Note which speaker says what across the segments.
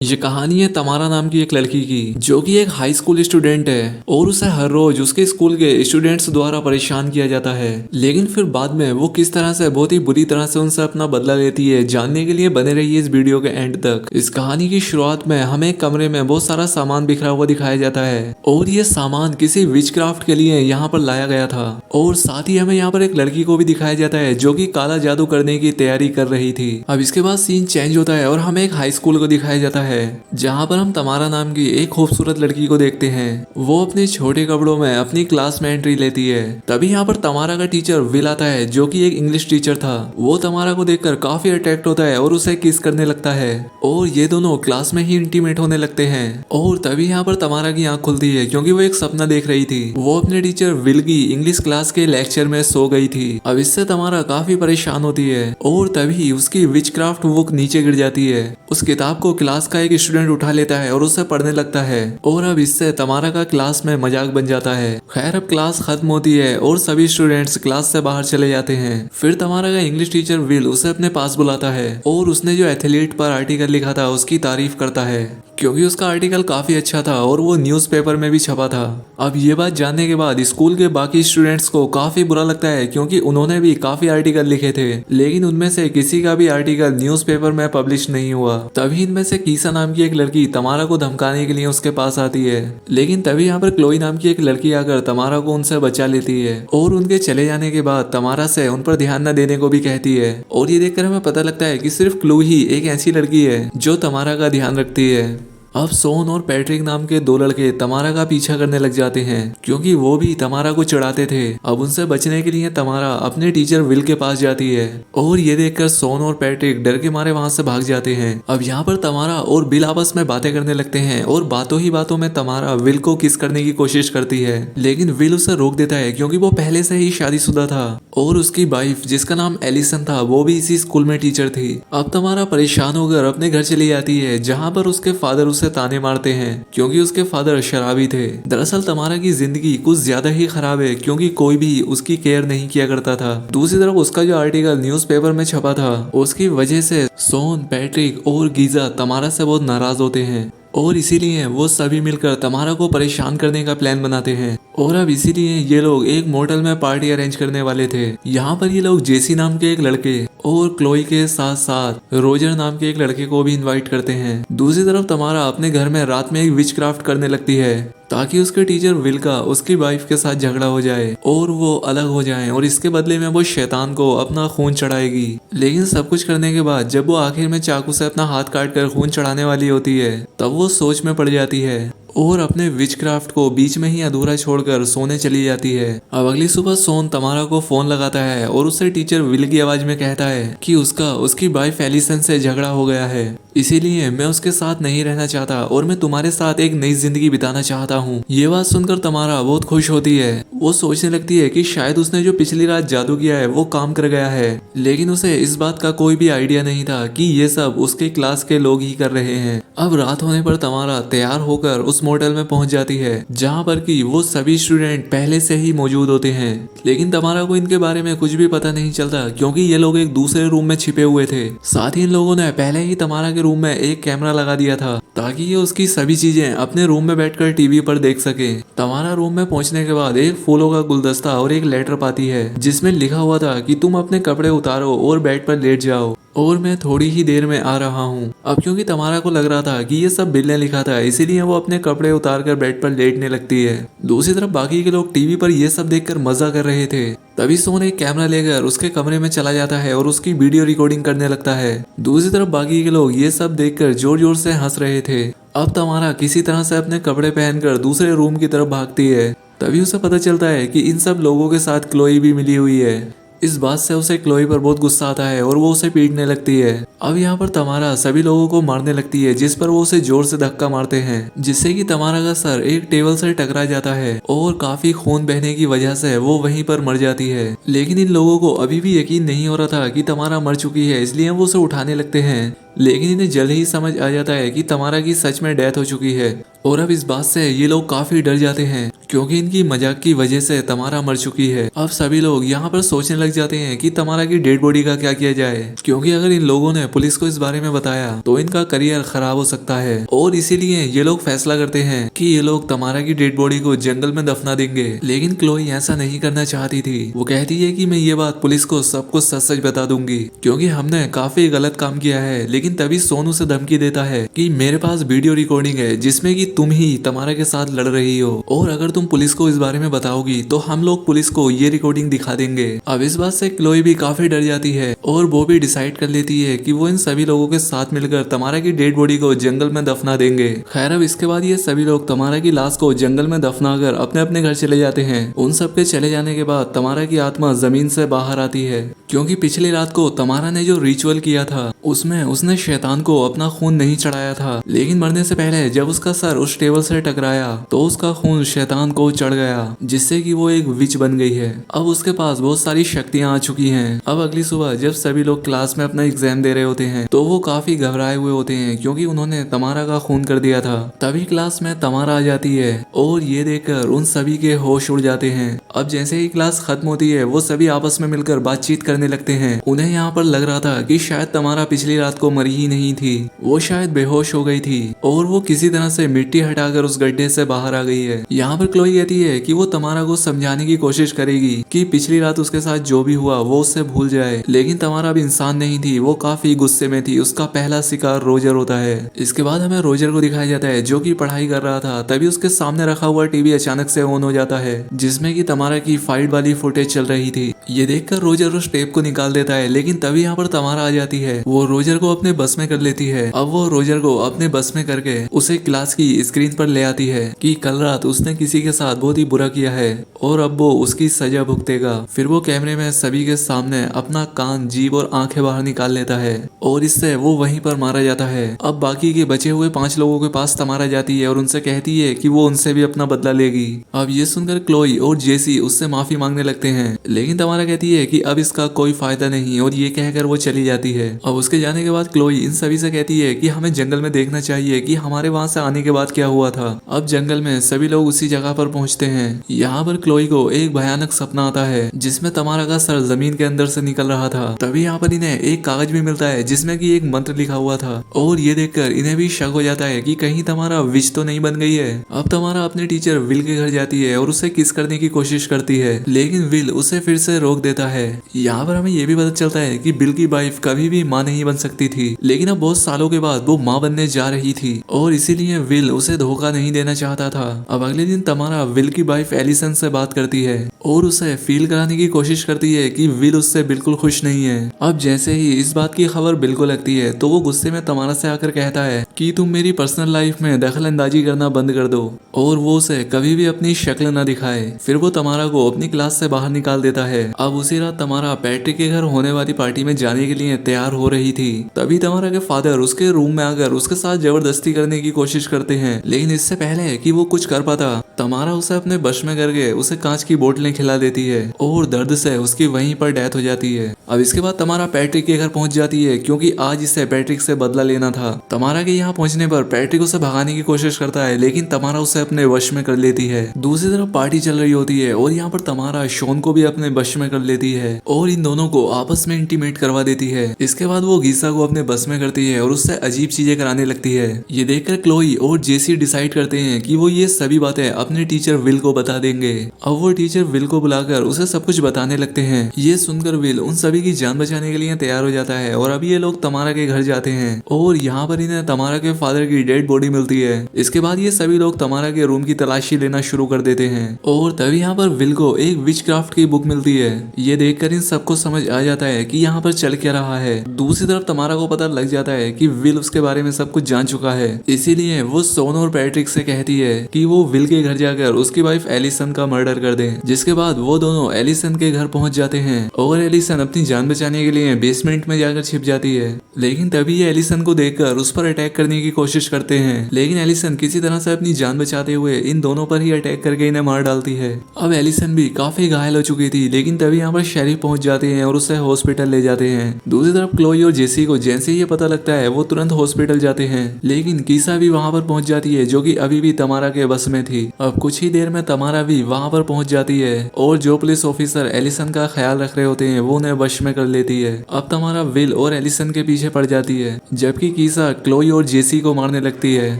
Speaker 1: ये कहानी है तमारा नाम की एक लड़की की जो कि एक हाई स्कूल स्टूडेंट है और उसे हर रोज उसके स्कूल के स्टूडेंट्स द्वारा परेशान किया जाता है। लेकिन फिर बाद में वो किस तरह से बहुत ही बुरी तरह से उनसे अपना बदला लेती है, जानने के लिए बने रहिए इस वीडियो के एंड तक। इस कहानी की शुरुआत में हमें एक कमरे में बहुत सारा सामान बिखरा हुआ दिखाया जाता है और ये सामान किसी विच क्राफ्ट के लिए यहाँ पर लाया गया था। और साथ ही हमें यहाँ पर एक लड़की को भी दिखाया जाता है जो कि काला जादू करने की तैयारी कर रही थी। अब इसके बाद सीन चेंज होता है और हमें एक हाई स्कूल को दिखाया जाता है जहां पर हम तमारा नाम की एक खूबसूरत लड़की को देखते हैं। वो अपने छोटे कपड़ों में अपनी क्लास में एंट्री लेती है। तभी यहाँ पर तमारा का टीचर विल आता है जो कि एक इंग्लिश टीचर था। वो तमारा को देखकर काफी अट्रैक्ट होता है और उसे किस करने लगता है और ये दोनों क्लास में ही इंटीमेट होने लगते हैं। और तभी यहाँ पर तमारा की आंख खुलती है क्योंकि वो एक सपना देख रही थी। वो अपने टीचर विल की इंग्लिश क्लास के लेक्चर में सो गई थी। अब इससे तमारा काफी परेशान होती है और तभी उसकी विच क्राफ्ट बुक नीचे गिर जाती है। उस किताब को क्लास का एक स्टूडेंट उठा लेता है और उसे पढ़ने लगता है और अब इससे तमारा का क्लास में मजाक बन जाता है। खैर अब क्लास खत्म होती है और सभी स्टूडेंट्स क्लास से बाहर चले जाते हैं। फिर तमारा का इंग्लिश टीचर विल उसे अपने पास बुलाता है और उसने जो एथलीट पर आर्टिकल लिखा था उसकी तारीफ करता है क्योंकि उसका आर्टिकल काफी अच्छा था और वो न्यूज़पेपर में भी छपा था। अब ये बात जानने के बाद स्कूल के बाकी स्टूडेंट्स को काफी बुरा लगता है क्योंकि उन्होंने भी काफी आर्टिकल लिखे थे लेकिन उनमें से किसी का भी आर्टिकल न्यूज़पेपर में पब्लिश नहीं हुआ। तभी इनमें से कीसा नाम की एक लड़की तमारा को धमकाने के लिए उसके पास आती है। लेकिन तभी यहाँ पर क्लोई नाम की एक लड़की आकर तमारा को उनसे बचा लेती है और उनके चले जाने के बाद तमारा से उन पर ध्यान न देने को भी कहती है। और ये देखकर हमें पता लगता है कि सिर्फ क्लू ही एक ऐसी लड़की है जो तमारा का ध्यान रखती है। अब सोन और पैट्रिक नाम के दो लड़के तमारा का पीछा करने लग जाते हैं क्योंकि वो भी तमारा को चिढ़ाते थे। अब उनसे बचने के लिए तमारा अपने टीचर विल के पास जाती है और ये देखकर सोन और पैट्रिक डर के मारे वहां से भाग जाते हैं। अब यहाँ पर तमारा और विल आपस में बातें करने लगते हैं और बातों ही बातों में तमारा विल को किस करने की कोशिश करती है लेकिन विल उसे रोक देता है क्योंकि वो पहले से ही शादीशुदा था और उसकी वाइफ जिसका नाम एलिसन था वो भी इसी स्कूल में टीचर थी। अब तमारा परेशान होकर अपने घर चली जाती है जहाँ पर उसके फादर उसे ताने मारते हैं क्योंकि उसके फादर शराबी थे। दरअसल तमारा की जिंदगी कुछ ज्यादा ही खराब है क्योंकि कोई भी उसकी केयर नहीं किया करता था। दूसरी तरफ उसका जो आर्टिकल न्यूज़पेपर में छपा था उसकी वजह से सोन, पैट्रिक और गीजा तमारा से बहुत नाराज होते हैं और इसीलिए वो सभी मिलकर तमारा को परेशान करने का प्लान बनाते हैं। और अब इसीलिए ये लोग एक मोटल में पार्टी अरेंज करने वाले थे। यहाँ पर ये लोग जेसी नाम के एक लड़के और क्लोई के साथ साथ रोजर नाम के एक लड़के को भी इनवाइट करते हैं। दूसरी तरफ तमारा अपने घर में रात में एक विच क्राफ्ट करने लगती है ताकि उसके टीचर विल का उसकी वाइफ के साथ झगड़ा हो जाए और वो अलग हो जाएं और इसके बदले में वो शैतान को अपना खून चढ़ाएगी। लेकिन सब कुछ करने के बाद जब वो आखिर में चाकू से अपना हाथ काट कर खून चढ़ाने वाली होती है तब वो सोच में पड़ जाती है और अपने विच क्राफ्ट को बीच में ही अधूरा छोड़कर सोने चली जाती है। अब अगली सुबह सोन तमारा को फोन लगाता है और उससे टीचर विल की आवाज में कहता है कि उसकी वाइफ एलिसन से झगड़ा हो गया है, इसीलिए मैं उसके साथ नहीं रहना चाहता और मैं तुम्हारे साथ एक नई जिंदगी बिताना चाहता हूँ। ये बात सुनकर तमारा बहुत खुश होती है। वो सोचने लगती है कि शायद उसने जो पिछली रात जादू किया है वो काम कर गया है, लेकिन उसे इस बात का कोई भी आइडिया नहीं था कि ये सब उसके क्लास के लोग ही कर रहे हैं। अब रात होने पर तमारा तैयार होकर उस मोटल में पहुंच जाती है जहां पर कि वो सभी स्टूडेंट पहले से ही मौजूद होते हैं। लेकिन तमारा को इनके बारे में कुछ भी पता नहीं चलता क्योंकि ये लोग एक दूसरे रूम में छिपे हुए थे। साथ ही इन लोगों ने पहले ही तमारा के रूम में एक कैमरा लगा दिया था ताकि ये उसकी सभी चीजें अपने रूम में बैठकर टीवी पर देख सके। तमारा रूम में पहुंचने के बाद एक फूलों का गुलदस्ता और एक लेटर पाती है जिसमें लिखा हुआ था कि तुम अपने कपड़े उतारो और बेड पर लेट जाओ और मैं थोड़ी ही देर में आ रहा हूँ। अब क्योंकि तमारा को लग रहा था कि ये सब बिल ने लिखा था इसीलिए वो अपने कपड़े उतार कर बेड पर लेटने लगती है। दूसरी तरफ बाकी के लोग टीवी पर ये सब देखकर मजा कर रहे थे। तभी सोन एक कैमरा लेकर उसके कमरे में चला जाता है और उसकी वीडियो रिकॉर्डिंग करने लगता है। दूसरी तरफ बाकी के लोग ये सब देखकर जोर जोर से हंस रहे थे। अब तमारा किसी तरह से अपने कपड़े पहनकर दूसरे रूम की तरफ भागती है। तभी उसे पता चलता है कि इन सब लोगों के साथ क्लोई भी मिली हुई है। इस बात से उसे क्लोई पर बहुत गुस्सा आता है और वो उसे पीटने लगती है। अब यहाँ पर तमारा सभी लोगों को मारने लगती है जिस पर वो उसे जोर से धक्का मारते हैं जिससे कि तमारा का सर एक टेबल से टकरा जाता है और काफी खून बहने की वजह से वो वहीं पर मर जाती है। लेकिन इन लोगों को अभी भी यकीन नहीं हो रहा था कि तमारा मर चुकी है, इसलिए वो उसे उठाने लगते हैं। लेकिन इन्हें जल्द ही समझ आ जाता है कि तमारा की सच में डेथ हो चुकी है और अब इस बात से ये लोग काफी डर जाते हैं क्योंकि इनकी मजाक की वजह से तमारा मर चुकी है। अब सभी लोग यहाँ पर सोचने लग जाते हैं कि तमारा की डेड बॉडी का क्या किया जाए, क्योंकि अगर इन लोगों ने पुलिस को इस बारे में बताया तो इनका करियर खराब हो सकता है। और इसीलिए ये लोग फैसला करते हैं कि ये लोग तमारा की डेड बॉडी को जंगल में दफना देंगे। लेकिन क्लोई ऐसा नहीं करना चाहती थी। वो कहती है कि मैं ये बात पुलिस को सब कुछ सच सच बता दूंगी, क्योंकि हमने काफी गलत काम किया है। लेकिन तभी सोनू से धमकी देता है कि मेरे पास वीडियो रिकॉर्डिंग है जिसमें कि तुम ही तमारा के साथ लड़ रही हो, और अगर तुम पुलिस को इस बारे में बताओगी तो हम लोग पुलिस को ये रिकॉर्डिंग दिखा देंगे। अब इस बात से क्लोई भी काफी डर जाती है और वो भी डिसाइड कर लेती है कि वो इन सभी लोगों के साथ मिलकर तमारा की डेड बॉडी को जंगल में दफना देंगे। खैर अब इसके बाद ये सभी लोग तमारा की लाश को जंगल में दफना कर अपने अपने घर चले जाते हैं। उन सबके चले जाने के बाद तमारा की आत्मा जमीन से बाहर आती है, क्योंकि पिछली रात को तमारा ने जो रिचुअल किया था उसमें उसने शैतान को अपना खून नहीं चढ़ाया था। लेकिन मरने से पहले जब उसका सर उस टेबल से टकराया तो उसका खून शैतान को चढ़ गया, जिससे कि वो एक विच बन गई है। अब उसके पास बहुत सारी शक्तियां आ चुकी हैं। अब अगली सुबह जब सभी लोग क्लास में अपना एग्जाम दे रहे होते हैं तो वो काफी घबराए हुए होते हैं, क्योंकि उन्होंने तमारा का खून कर दिया था। तभी क्लास में तमारा आ जाती है और ये देखकर उन सभी के होश उड़ जाते हैं। अब जैसे ही क्लास खत्म होती है वो सभी आपस में मिलकर बातचीत करने लगते हैं। उन्हें यहाँ पर लग रहा था कि शायद तमारा पिछली रात को मरी ही नहीं थी, वो शायद बेहोश हो गई थी और वो किसी तरह से मिट्टी हटाकर उस गड्ढे से बाहर आ गई है। यहाँ पर क्लोई कहती है कि वो तमारा को समझाने की कोशिश करेगी कि पिछली रात उसके साथ जो भी हुआ वो उससे भूल जाए। लेकिन तमारा भी इंसान नहीं थी, वो काफी गुस्से में थी। उसका पहला शिकार रोजर होता है। इसके बाद हमें रोजर को दिखाया जाता है जो कि पढ़ाई कर रहा था। तभी उसके सामने रखा हुआ टीवी अचानक से ऑन हो जाता है, जिसमें कि तमारा की फाइट वाली फुटेज चल रही थी। ये देखकर रोजर उस टेप को निकाल देता है, लेकिन तभी यहाँ पर तमारा आ जाती है। वो रोजर को अपने बस में कर लेती है। अब वो रोजर को अपने बस में करके उसे क्लास की स्क्रीन पर ले आती है कि कल रात उसने किसी के साथ बहुत ही बुरा किया है और अब वो उसकी सजा भुगतेगा। फिर वो कैमरे में सभी के सामने अपना कान, जीभ और आंखें बाहर निकाल लेता है और इससे वो वहीं पर मारा जाता है। अब बाकी के बचे हुए 5 लोगों के पास तमारा जाती है और उनसे कहती है कि वो उनसे भी अपना बदला लेगी। अब ये सुनकर क्लोई और जेसी उससे माफी मांगने लगते हैं, लेकिन तमारा कहती है कि अब इसका कोई फायदा नहीं और ये कहकर वो चली जाती है। अब उसके जाने के बाद क्लोई इन सभी से कहती है कि हमें जंगल में देखना चाहिए कि हमारे वहां से आने के बाद क्या हुआ था। अब जंगल में सभी लोग उसी जगह पर पहुंचते हैं। यहाँ पर क्लोई को एक भयानक सपना आता है जिसमें तमारा का सर जमीन के अंदर से निकल रहा था। तभी यहाँ पर इन्हें एक कागज भी मिलता है जिसमें कि एक मंत्र लिखा हुआ था और ये देखकर इन्हें भी शक हो जाता है कि कहीं तमारा विच तो नहीं बन गई है। अब तमारा अपने टीचर विल के घर जाती है और उसे किस करने की कोशिश करती है, लेकिन विल उसे फिर से रोक देता है। यहाँ पर हमें ये भी पता चलता है कि बिल की वाइफ कभी भी माँ नहीं बन सकती थी, लेकिन अब बहुत सालों के बाद वो माँ बनने जा रही थी और इसीलिए विल उसे धोखा नहीं देना चाहता था। अब अगले दिन तमारा विल की वाइफ एलिसन से बात करती है और उसे फील कराने की कोशिश करती है कि विल उससे बिल्कुल खुश नहीं है। अब जैसे ही इस बात की खबर बिल को लगती है तो वो गुस्से में तमारा से आकर कहता है कि तुम मेरी पर्सनल लाइफ में दखल अंदाजी करना बंद कर दो और वो उसे कभी भी अपनी शक्ल न दिखाए। फिर वो तमारा को अपनी क्लास से बाहर निकाल देता है। अब उसी रात तमारा पैट्रिक के घर होने वाली पार्टी में जाने के लिए तैयार हो रही थी। तभी तमारा के फादर उसके रूम में आकर उसके साथ जबरदस्ती करने की कोशिश करते हैं, लेकिन इससे पहले कि वो कुछ कर पाता तमारा उसे अपने बश में करके उसे कांच की बोतलें खिला देती है और दर्द से उसकी वहीं पर डेथ हो जाती है। अब इसके बाद तमारा पैट्रिक के घर पहुंच जाती है, क्योंकि आज इसे पैट्रिक से बदला लेना था। तमारा के यहाँ पहुंचने पर पैट्रिक उसे भगाने की कोशिश करता है, लेकिन तमारा उसे अपने वश में कर लेती है। दूसरी तरफ पार्टी चल रही होती है और यहाँ पर तमारा शॉन को भी अपने वश में कर लेती है और इन दोनों को आपस में इंटीमेट करवा देती है। इसके बाद वो गीसा को अपने बस में करती है और उससे अजीब चीजें कराने लगती है। ये देखकर क्लोई और जेसी डिसाइड करते हैं कि वो ये सभी बातें अपने टीचर विल को बता देंगे। अब वो टीचर विल को बुलाकर उसे सब कुछ बताने लगते हैं। ये सुनकर विल उन सभी की जान बचाने के लिए तैयार हो जाता है और अभी ये लोग तमारा के घर जाते हैं और यहाँ पर इन्हें तमारा के फादर की डेड बॉडी मिलती है। इसके बाद ये सभी लोग तमारा के रूम की तलाशी लेना शुरू कर देते हैं और तभी यहाँ पर विल को एक विच क्राफ्ट की बुक मिलती है। ये देखकर इन सबको समझ आ जाता है कि यहाँ पर चल क्या रहा है। दूसरी तरफ तमारा को पता लग जाता है कि विल उसके बारे में सब कुछ जान चुका है, इसीलिए वो सोन और पैट्रिक से कहती है कि वो विल के घर जाकर उसकी वाइफ एलिसन का मर्डर कर दे, जिसके इसके बाद वो दोनों एलिसन के घर पहुंच जाते हैं और एलिसन अपनी जान बचाने के लिए बेसमेंट में जाकर छिप जाती है। लेकिन तभी ये एलिसन को देखकर उस पर अटैक करने की कोशिश करते हैं, लेकिन एलिसन किसी तरह से अपनी जान बचाते हुए इन दोनों पर ही अटैक करके इन्हें मार डालती है। अब एलिसन भी काफी घायल हो चुकी थी, लेकिन तभी यहाँ पर शेरिफ पहुंच जाते हैं और उसे हॉस्पिटल ले जाते हैं। दूसरी तरफ क्लोई और जेसी को जैसे ही ये पता लगता है वो तुरंत हॉस्पिटल जाते हैं, लेकिन कीसा भी वहां पर पहुंच जाती है जो कि अभी भी तमारा के बस में थी। अब कुछ ही देर में तमारा भी वहां पर पहुंच जाती है और जो पुलिस ऑफिसर एलिसन का ख्याल रख रहे होते हैं वो उन्हें वश में कर लेती है। अब तमारा विल और एलिसन के पीछे पड़ जाती है, जबकि कीसा क्लोई और जेसी को मारने लगती है,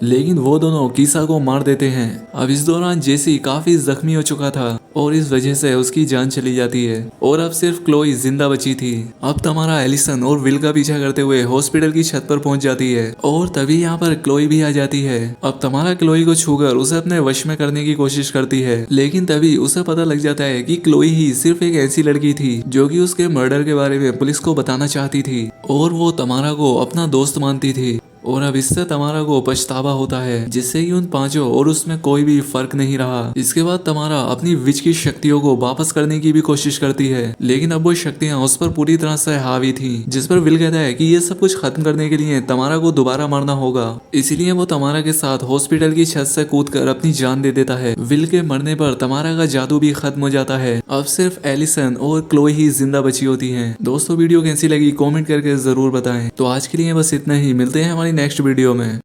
Speaker 1: लेकिन वो दोनों कीसा को मार देते हैं। अब इस दौरान जेसी काफी जख्मी हो चुका था और इस वजह से उसकी जान चली जाती है और अब सिर्फ क्लोई जिंदा बची थी। अब तमारा एलिसन और विल का पीछा करते हुए हॉस्पिटल की छत पर पहुंच जाती है और तभी यहाँ पर क्लोई भी आ जाती है। अब तमारा क्लोई को छूकर उसे अपने वश में करने की कोशिश करती है, लेकिन तभी उसे पता लग जाता है कि क्लोई ही सिर्फ एक ऐसी लड़की थी जो कि उसके मर्डर के बारे में पुलिस को बताना चाहती थी और वो तमारा को अपना दोस्त मानती थी। और अब इससे तमारा को पछतावा होता है, जिससे कि उन पांचों और उसमें कोई भी फर्क नहीं रहा। इसके बाद तमारा अपनी विच की शक्तियों को वापस करने की भी कोशिश करती है, लेकिन अब वो शक्तियां उस पर पूरी तरह से हावी थी, जिस पर विल कहता है कि ये सब कुछ खत्म करने के लिए तमारा को दोबारा मारना होगा। इसीलिए वो तमारा के साथ हॉस्पिटल की छत से कूदकर अपनी जान दे देता है। विल के मरने पर तमारा का जादू भी खत्म हो जाता है। अब सिर्फ एलिसन और क्लोई ही जिंदा बची होती है। दोस्तों वीडियो कैसी लगी कॉमेंट करके जरूर बताएं। तो आज के लिए बस इतना ही, मिलते हैं हमारी नेक्स्ट वीडियो में।